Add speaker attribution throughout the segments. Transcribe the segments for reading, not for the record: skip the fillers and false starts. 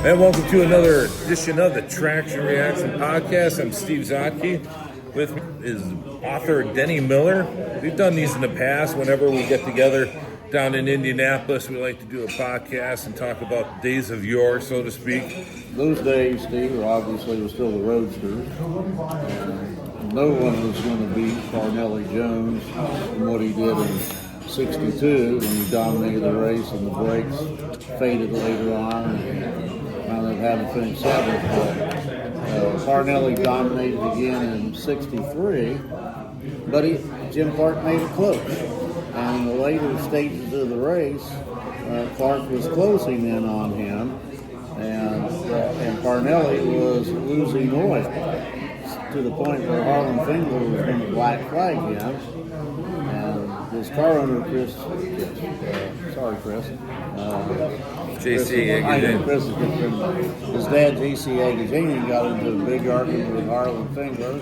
Speaker 1: And welcome to another edition of the Traction Reaction Podcast. I'm Steve Zautke. With me is author Denny Miller. We've done these in the past. Whenever we get together down in Indianapolis, we like to do a podcast and talk about days of yore, so to speak.
Speaker 2: Those days, Steve, obviously was still the Roadsters. And no one was going to beat Parnelli Jones in what he did in 62 when he dominated the race and the brakes faded later on. And wound up having finished seventh. But Parnelli dominated again in 63, but Jim Clark made it close. And in the later stages of the race, Clark was closing in on him, and Parnelli was losing oil to the point where Harlan Fingler was going to black flag him. And his car owner, Chris,
Speaker 1: J.C.
Speaker 2: Agajanian. His dad, J.C. Agajanian, got into a big argument with Harlan Fingler.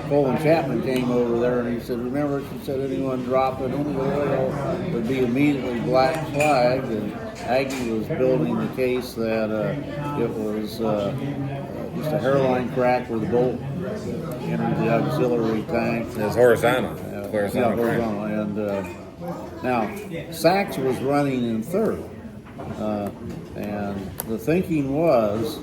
Speaker 2: Colin Chapman came over there and he said, remember, she said anyone dropping any oil would be immediately black flagged. And Aggie was building the case that it was just a hairline crack where the bolt entered the auxiliary tank.
Speaker 1: It's horizontal.
Speaker 2: Horizontal. And now, Sachs was running in third. And the thinking was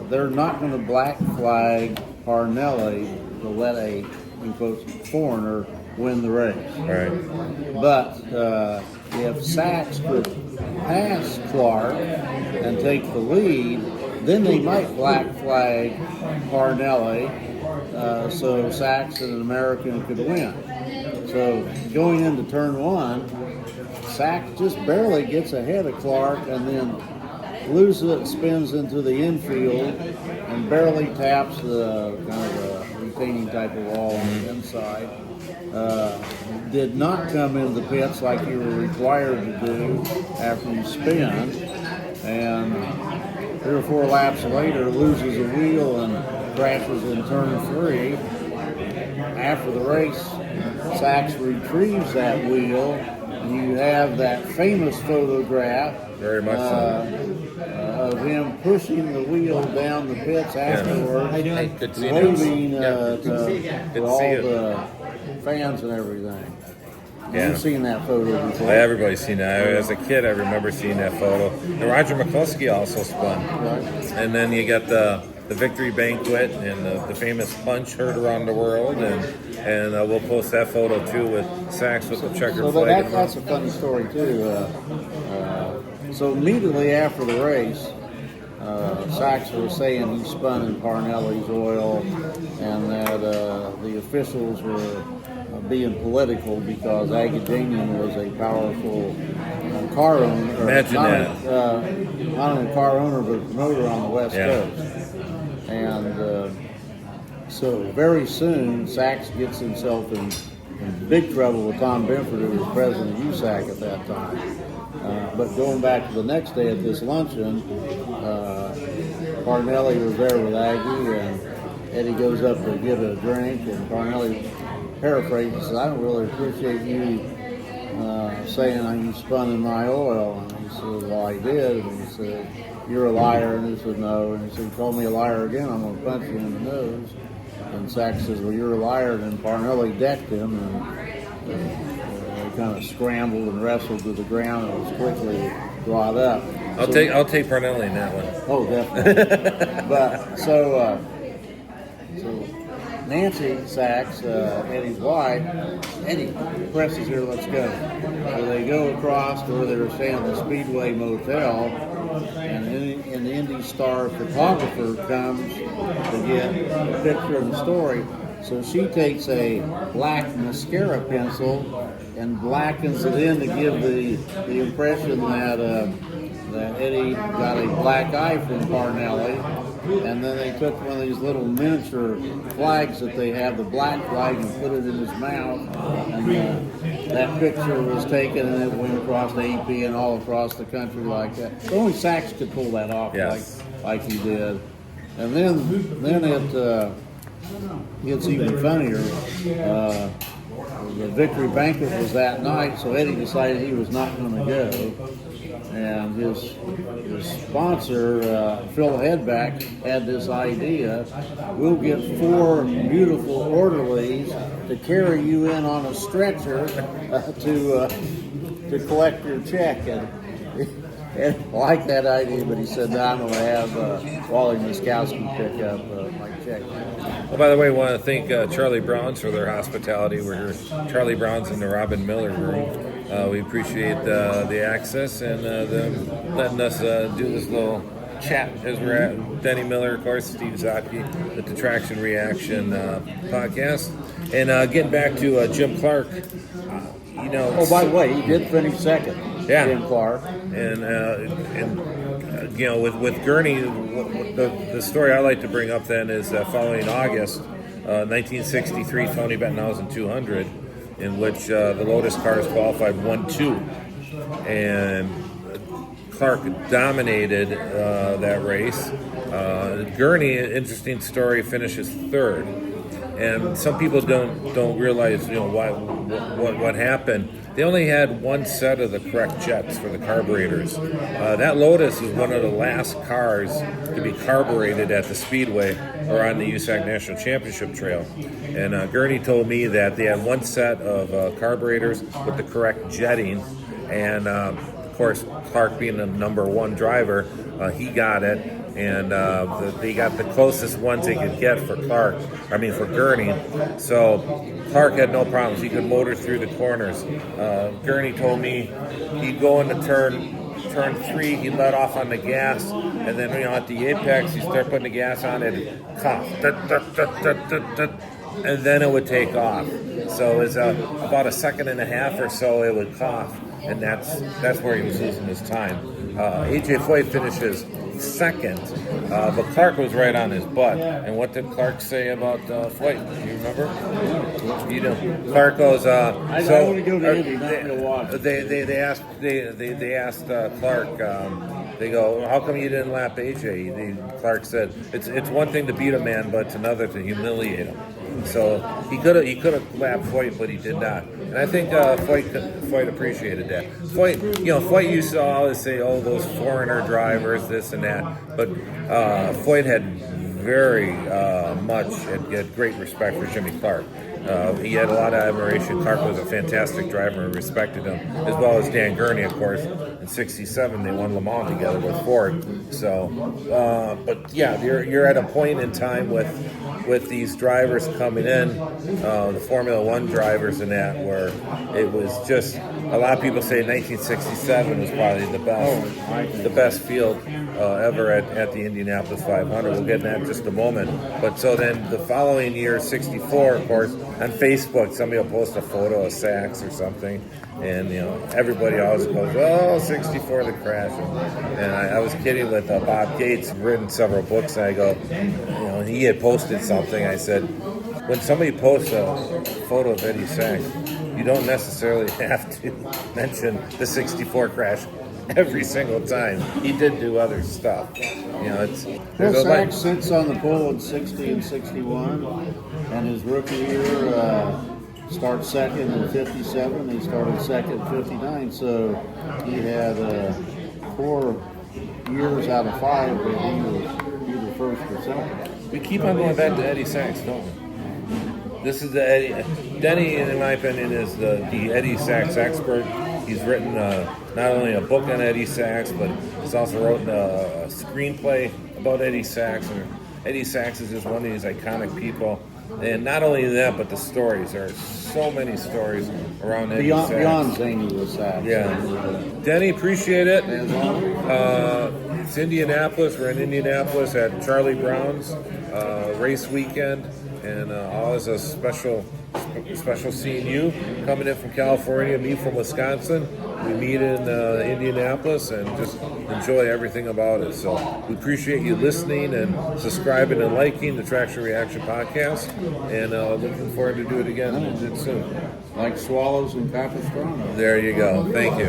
Speaker 2: they're not going to black flag Parnelli to let a, in quotes, foreigner win the race.
Speaker 1: Right.
Speaker 2: But if Sachs could pass Clark and take the lead, then they might black flag Parnelli so Sachs and an American could win. So going into turn one, Sachs just barely gets ahead of Clark and then loses it, spins into the infield, and barely taps the kind of a retaining type of wall on the inside. Did not come into the pits like you were required to do after you spin, and 3 or 4 laps later loses a wheel and crashes in turn 3. After the race, Sachs retrieves that wheel, and you have that famous photograph.
Speaker 1: Very much so.
Speaker 2: Of him pushing the wheel down the pits afterwards,
Speaker 1: Hey, good to see
Speaker 2: waving
Speaker 1: you.
Speaker 2: to all the fans and everything.
Speaker 1: Yeah.
Speaker 2: You've seen that photo before.
Speaker 1: Everybody's seen that. As a kid, I remember seeing that photo. And Roger McCluskey also spun.
Speaker 2: Right.
Speaker 1: And then you got the victory banquet and the famous punch heard around the world. And we'll post that photo, too, with Sachs with the checkered flag.
Speaker 2: That's a funny story, too. So immediately after the race, Sachs was saying he spun in Parnelli's oil and that the officials were being political because Agajanian was a powerful car owner.
Speaker 1: Imagine that.
Speaker 2: Not only a car owner, but a promoter on the West Coast. And so very soon, Sachs gets himself in big trouble with Tom Benford, who was president of USAC at that time. But going back to the next day at this luncheon, Parnelli was there with Aggie, and Eddie goes up to get a drink, and Parnelli paraphrases, says, I don't really appreciate you saying you spun in my oil. And he said, well, I did. And he said, you're a liar. And he said, no. And he said, call me a liar again, I'm going to punch you in the nose. And Sachs says, well, you're a liar. And then Parnelli decked him, and they kind of scrambled and wrestled to the ground and was quickly brought up.
Speaker 1: I'll take Parnelli in that one.
Speaker 2: Oh, definitely. But so Nancy Sachs, Eddie's wife, Eddie, the press is here, let's go. So they go across to where they were staying at the Speedway Motel, and an Indy Star photographer comes to get a picture of the story. So she takes a black mascara pencil and blackens it in to give the impression that Eddie got a black eye from Parnelli. And then they took one of these little miniature flags that they have, the black flag, and put it in his mouth. And that picture was taken, and it went across the AP and all across the country like that. Only Sachs could pull that off like he did. And then it gets even funnier. The victory banquet was that night, so Eddie decided he was not going to go. And his sponsor, Phil Hedback, had this idea: we'll get 4 beautiful orderlies to carry you in on a stretcher to collect your check. And liked that idea, but he said, "No, I'm going to have Wally Muskowski pick up my check."
Speaker 1: Well, by the way, I want to thank Charlie Brown's for their hospitality. We're here, Charlie Brown's in the Robin Miller room. We appreciate the access and them letting us do this little chat as we're at Denny Miller, of course, Steve Zautke, the Traction Reaction podcast. And getting back to Jim Clark,
Speaker 2: Oh, by the way, he did finish second.
Speaker 1: Yeah.
Speaker 2: Jim Clark.
Speaker 1: And with Gurney, the story I like to bring up then is following August 1963 Tony Bettenhausen 200, in which the Lotus cars qualified 1-2, and Clark dominated that race. Gurney, interesting story, finishes third, and some people don't realize what happened. They only had one set of the correct jets for the carburetors. That Lotus was one of the last cars to be carbureted at the Speedway or on the USAC National Championship Trail. And Gurney told me that they had one set of carburetors with the correct jetting. And, of course, Clark being the number one driver, he got it. And they got the closest ones they could get for Gurney. So Clark had no problems. He could motor through the corners. Gurney told me he'd go into turn 3, he'd let off on the gas, and then at the apex, he'd start putting the gas on, it'd cough, and then it would take off. So it was about a second and a half or so it would cough, and that's where he was losing his time. A.J. Foyt finishes second, but Clark was right on his butt. And what did Clark say about Foyt? You remember? You know, Clark goes.
Speaker 2: I want to go to Indy, not Milwaukee.
Speaker 1: They asked Clark. They go, how come you didn't lap AJ? Clark said, it's one thing to beat a man, but it's another to humiliate him. So he could have lapped Foyt, but he did not. And I think Foyt appreciated that. Foyt used to always say, "Oh, those foreigner drivers, this and that." But Foyt had very had great respect for Jimmy Clark. He had a lot of admiration. Clark was a fantastic driver and respected him, as well as Dan Gurney, of course. In '67, they won Le Mans together with Ford. So, but yeah, you're at a point in time with these drivers coming in, the Formula One drivers and that, where it was just, a lot of people say 1967 was probably the best field ever at the Indianapolis 500. We'll get to that in just a moment. But so then the following year, 64, of course, on Facebook, somebody will post a photo of Sachs or something, and everybody always goes, "Oh, 64, the crash." And I was kidding with Bob Gates, written several books, and I go, he had posted something. I said, when somebody posts a photo of Eddie Sachs, you don't necessarily have to mention the 64 crash every single time. He did do other stuff.
Speaker 2: Sachs sits on the pole in 60 and 61, and his rookie year starts second in 57. He started second in 59, so he had 4 years out of 5 that he was either first or second.
Speaker 1: We keep on going back to Eddie Sachs, don't we? This is the Eddie. Denny, in my opinion, is the Eddie Sachs expert. He's written not only a book on Eddie Sachs, but he's also written a screenplay about Eddie Sachs. And Eddie Sachs is just one of these iconic people. And not only that, but the stories. There are so many stories around Eddie Sachs.
Speaker 2: Beyond zany with Sachs.
Speaker 1: Yeah. Denny, appreciate it. It's Indianapolis. We're in Indianapolis at Charlie Brown's race weekend. And always a special seeing you coming in from California, me from Wisconsin. We meet in Indianapolis and just enjoy everything about it. So we appreciate you listening and subscribing and liking the Traction Reaction podcast. And looking forward to do it again soon.
Speaker 2: Like swallows and Capistrano.
Speaker 1: There you go. Thank you.